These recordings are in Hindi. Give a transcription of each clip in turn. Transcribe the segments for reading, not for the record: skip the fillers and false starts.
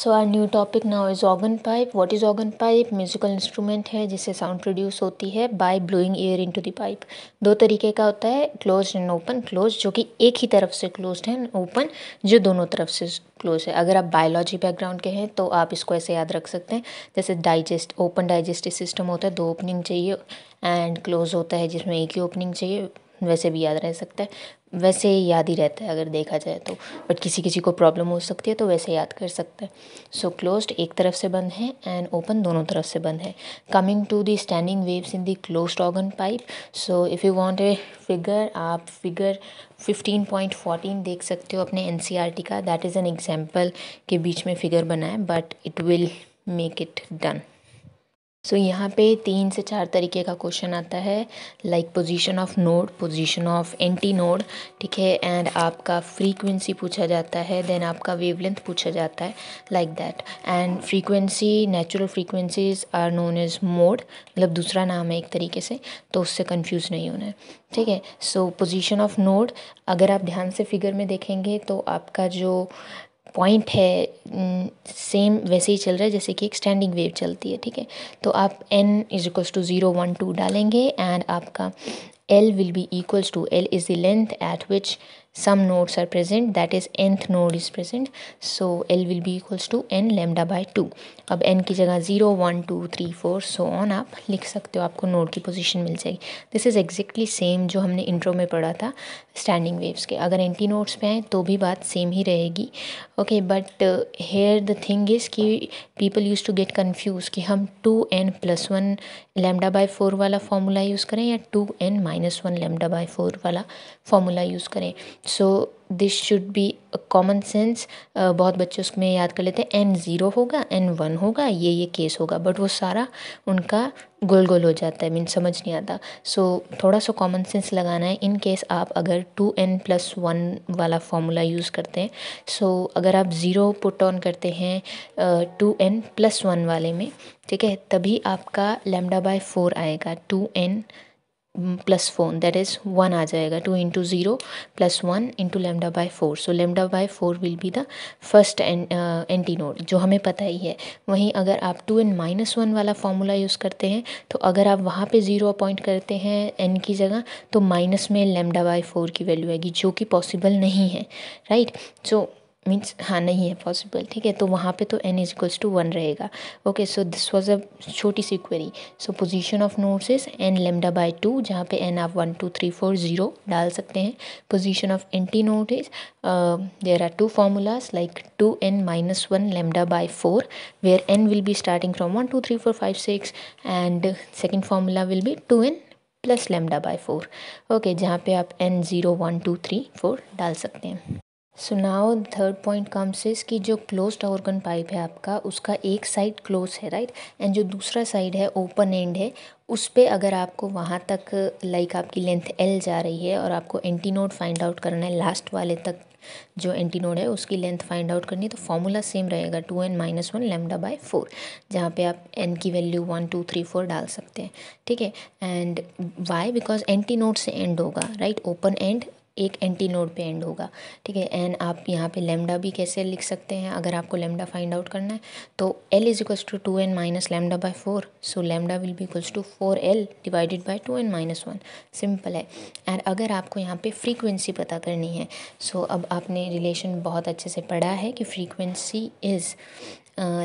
So our new topic now is organ pipe. What is organ pipe? Musical instrument है जिससे साउंड प्रोड्यूस होती है by blowing air into the pipe. दो तरीके का होता है, क्लोज एंड ओपन. क्लोज जो कि एक ही तरफ से क्लोज है, ओपन जो दोनों तरफ से क्लोज है. अगर आप बायोलॉजी बैकग्राउंड के हैं तो आप इसको ऐसे याद रख सकते हैं, जैसे डाइजेस्ट ओपन डाइजेस्टिव सिस्टम होता है, दो ओपनिंग चाहिए, एंड क्लोज होता है जिसमें एक ही ओपनिंग चाहिए. वैसे भी याद रह सकता है, वैसे याद ही रहता है अगर देखा जाए तो, बट किसी किसी को प्रॉब्लम हो सकती है तो वैसे याद कर सकते हैं. सो क्लोज्ड एक तरफ से बंद है एंड ओपन दोनों तरफ से बंद है. Coming to the standing waves in the closed organ pipe. So if you want a figure, आप फिगर 15.14 देख सकते हो अपने एनसीईआरटी का. दैट इज़ एन एग्जाम्पल के बीच में फिगर बना है, but it will make it done. So यहाँ पे 3 से 4 तरीके का क्वेश्चन आता है, like position of node, position of anti node, ठीक है, एंड आपका फ्रीक्वेंसी पूछा जाता है, देन आपका वेवलेंथ पूछा जाता है, like that. And frequency, natural frequencies are known as mode, मतलब दूसरा नाम है एक तरीके से, तो उससे कंफ्यूज नहीं होना है, ठीक है. सो पोजीशन ऑफ नोड, अगर आप ध्यान से फिगर में देखेंगे तो आपका जो पॉइंट है सेम वैसे ही चल रहा है जैसे कि एक स्टैंडिंग वेव चलती है, ठीक है. तो आप n इज इक्वल्स टू 0 1 2 डालेंगे एंड आपका L will be equals to, L is the length at which some nodes are present, that is nth node is present, so L will be equals to n lambda by 2. अब n की जगह 0 1 2 3 4 सो ऑन आप लिख सकते हो, आपको नोड की पोजीशन मिल जाएगी. दिस इज़ एग्जैक्टली सेम जो हमने इंट्रो में पढ़ा था स्टैंडिंग वेव्स के. अगर एंटी नोड्स पे हैं तो भी बात सेम ही रहेगी, okay. But here the thing is कि people use to get confuse कि हम 2n+1 लैम्डा बाय 4 वाला फॉर्मूला यूज़ करें या 2n-1 लैम्डा बाय 4 वाला फॉर्मूला यूज़ करें. So this should be common sense. बहुत बच्चे उसमें याद कर लेते हैं n 0 होगा, n 1 होगा, ये केस होगा, बट वो सारा उनका गोल गोल हो जाता है, मीन समझ नहीं आता. सो थोड़ा सा कॉमन सेंस लगाना है इन केस आप अगर 2n+1 वाला फॉर्मूला यूज़ करते हैं. सो अगर आप 0 पुट ऑन करते हैं 2n+1 वाले में, ठीक है, तभी आपका लैम्डा बाय 4 आएगा. 2n+4 दैट इज़ 1 आ जाएगा. 2 into 0 + 1 into lambda by 4. So lambda by 4 will be the first anti node, जो हमें पता ही है. वहीं अगर आप 2n-1 वाला फॉर्मूला यूज़ करते हैं तो अगर आप वहाँ पे 0 अपॉइंट करते हैं n की जगह, तो माइनस में लैम्डा बाय 4 की वैल्यू आएगी, जो कि पॉसिबल नहीं है, राइट. सो मीन्स हाँ नहीं है पॉसिबल, ठीक है. तो वहाँ पे तो n इक्वल्स टू 1 रहेगा, okay. So this was a छोटी सी query. So position of nodes is n lambda by 2, जहाँ पे n आप 1 2 3 4 0 डाल सकते हैं. Position of anti node is there are 2 formulas like 2n-1 lambda by 4 where n will be starting from 1 2 3 4 5 6 and second formula will be 2n plus lambda by 4, okay, जहाँ पे आप n 0 1 2 3 4 डाल सकते हैं. So now third point comes is कि जो क्लोज्ड ऑर्गन पाइप है आपका, उसका एक साइड क्लोज है, राइट, एंड जो दूसरा साइड है ओपन एंड है, उस पे अगर आपको वहाँ तक लाइक आपकी लेंथ L जा रही है और आपको एंटी नोड फाइंड आउट करना है, लास्ट वाले तक जो एंटी नोड है उसकी लेंथ फाइंड आउट करनी है, तो फॉर्मूला सेम रहेगा 2n-1 लैम्डा बाय 4, जहाँ पे आप n की वैल्यू 1 2 3 4 डाल सकते हैं, ठीक है. End why? Because anti node से एंड होगा, राइट, ओपन एंड एक एंटी नोड पे एंड होगा, ठीक है. एंड आप यहाँ पे लैम्डा भी कैसे लिख सकते हैं अगर आपको लैम्डा फाइंड आउट करना है, तो L is equals to 2n- lambda by 4, so lambda will be equals to 4L divided by 2n-1, simple है. एंड अगर आपको यहाँ पे फ्रीक्वेंसी पता करनी है, सो अब आपने रिलेशन बहुत अच्छे से पढ़ा है कि frequency is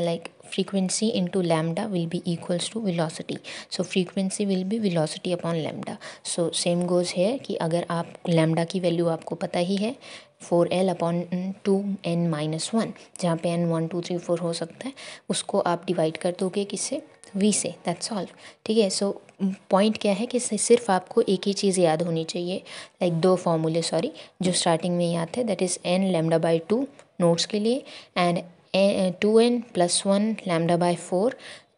like frequency into lambda will be equals to velocity, so frequency will be velocity upon lambda. so same goes here कि अगर आप lambda की वैल्यू आपको पता ही है 4L अपॉन 2n-1, जहाँ पे n 1 2 3 4 हो सकता है, उसको आप डिवाइड कर दोगे किससे? v से, दैट्स ऑल, ठीक है. सो पॉइंट क्या है कि सिर्फ आपको एक ही चीज़ याद होनी चाहिए, लाइक 2 फॉर्मूले सॉरी जो स्टार्टिंग में याद थे, that is n lambda by 2 notes के लिए, and 2n+1 lambda by 4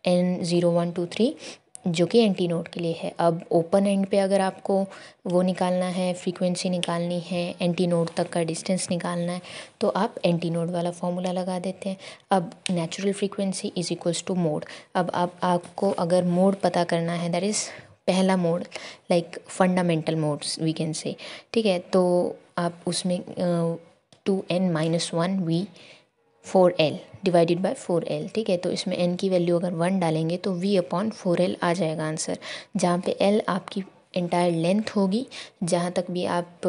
n 0 1 2 3 जो कि एंटी नोड के लिए है. अब ओपन एंड पे अगर आपको वो निकालना है, फ्रीक्वेंसी निकालनी है, एंटी नोड तक का डिस्टेंस निकालना है, तो आप एंटी नोड वाला फॉर्मूला लगा देते हैं. अब natural frequency is equals to mode. अब आपको अगर मोड पता करना है, दैट इज़ पहला mode, like fundamental modes we can say, ठीक है. तो आप उसमें 2n-1 v 4L divided bye 4L, ठीक है। तो इसमें n की वैल्यू अगर 1 डालेंगे तो V/4L आ जाएगा आंसर, जहाँ पे L आपकी एंटायर लेंथ होगी जहाँ तक भी आप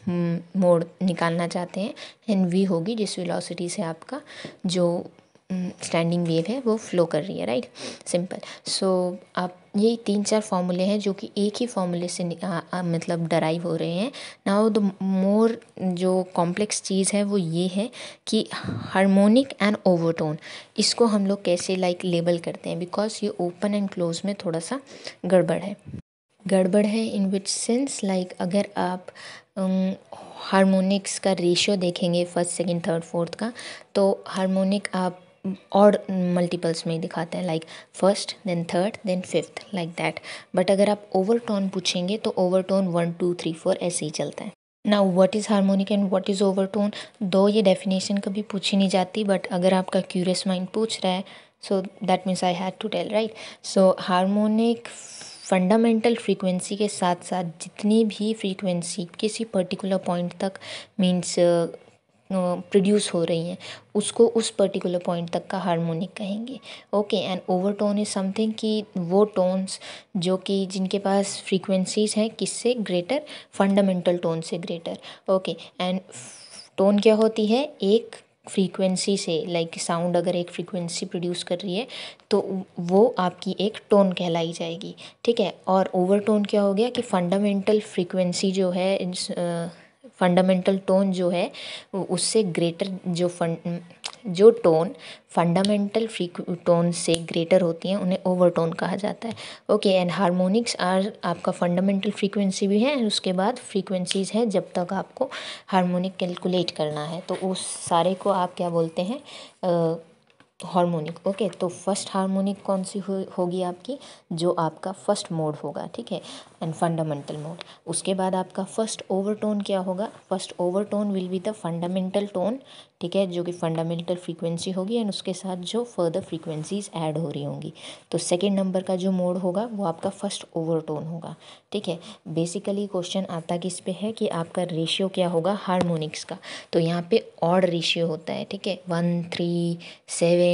मोड निकालना चाहते हैं, एंड V होगी जिस वेलोसिटी से आपका जो स्टैंडिंग वेव है वो फ्लो कर रही है, राइट। सिंपल। सो आप ये 3-4 फार्मूले हैं जो कि एक ही फार्मूले से मतलब डराइव हो रहे हैं। नाउ द मोर जो कॉम्प्लेक्स चीज़ है वो ये है कि हार्मोनिक एंड ओवरटोन, इसको हम लोग कैसे लेबल करते हैं, बिकॉज ये ओपन एंड क्लोज में थोड़ा सा गड़बड़ है इन विच सेंस, अगर आप हार्मोनिक्स का रेशियो देखेंगे फर्स्ट सेकंड थर्ड फोर्थ का, तो हार्मोनिक आप ऑड मल्टीपल्स में ही दिखाते हैं, first then third then fifth, like that. But अगर आप ओवरटोन पूछेंगे तो ओवरटोन 1 2 3 4 ऐसे ही चलता है। Now what is harmonic and what is overtone, दो ये डेफिनेशन कभी पूछी नहीं जाती, बट अगर आपका क्यूरियस माइंड पूछ रहा है, so that means I had to tell, right. So harmonic fundamental frequency के साथ साथ जितनी भी फ्रीक्वेंसी किसी पर्टिकुलर पॉइंट तक मीन्स प्रोड्यूस हो रही हैं, उसको उस पर्टिकुलर पॉइंट तक का हार्मोनिक कहेंगे, okay. And overtone is something कि वो टोन्स जो कि जिनके पास फ्रीक्वेंसीज हैं किससे ग्रेटर, फंडामेंटल टोन से ग्रेटर, ओके। एंड टोन क्या होती है, एक फ्रीक्वेंसी से साउंड अगर एक फ्रीक्वेंसी प्रोड्यूस कर रही है तो वो आपकी एक टोन कहलाई जाएगी, ठीक है। और ओवरटोन क्या हो गया कि फंडामेंटल फ्रीक्वेंसी जो है, फंडामेंटल टोन जो है उससे ग्रेटर जो टोन फंडामेंटल टोन से ग्रेटर होती हैं उन्हें ओवरटोन कहा जाता है, ओके। एंड हार्मोनिक्स आर आपका फंडामेंटल फ्रीक्वेंसी भी है, उसके बाद फ्रीक्वेंसीज हैं जब तक आपको हार्मोनिक कैलकुलेट करना है, तो उस सारे को आप क्या बोलते हैं, हार्मोनिक, ओके। तो फर्स्ट हार्मोनिक कौन सी होगी आपकी, जो आपका फर्स्ट मोड होगा, ठीक है, एंड फंडामेंटल मोड। उसके बाद आपका फर्स्ट ओवरटोन क्या होगा, first overtone will be the fundamental tone, ठीक है, जो कि फंडामेंटल फ्रीक्वेंसी होगी एंड उसके साथ जो फर्दर फ्रीक्वेंसीज ऐड हो रही होंगी। तो सेकेंड नंबर का जो मोड होगा वो आपका फर्स्ट ओवरटोन होगा, ठीक है। बेसिकली क्वेश्चन आता किस पे है कि आपका रेशियो क्या होगा हार्मोनिक्स का, तो यहाँ पे ऑड रेशियो होता है, ठीक है, 1 3 7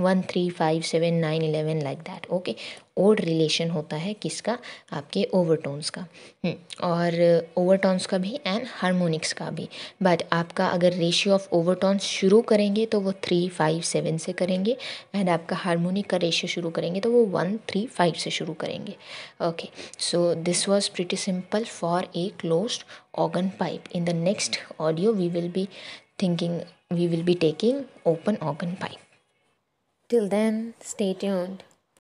1 3 5 7 9 11 like that, okay. Odd relation होता है किसका, आपके ओवरटोन्स का, और ओवरटोन्स का भी एंड हार्मोनिक्स का भी। बट आपका अगर रेशियो ऑफ ओवरटोन्स शुरू करेंगे तो वो 3 5 7 से करेंगे, एंड आपका हार्मोनिक का रेशियो शुरू करेंगे तो वो 1 3 5 से शुरू करेंगे, okay. So this was pretty simple for a closed organ pipe. In the next audio we will be taking open organ pipe. Till then, stay tuned.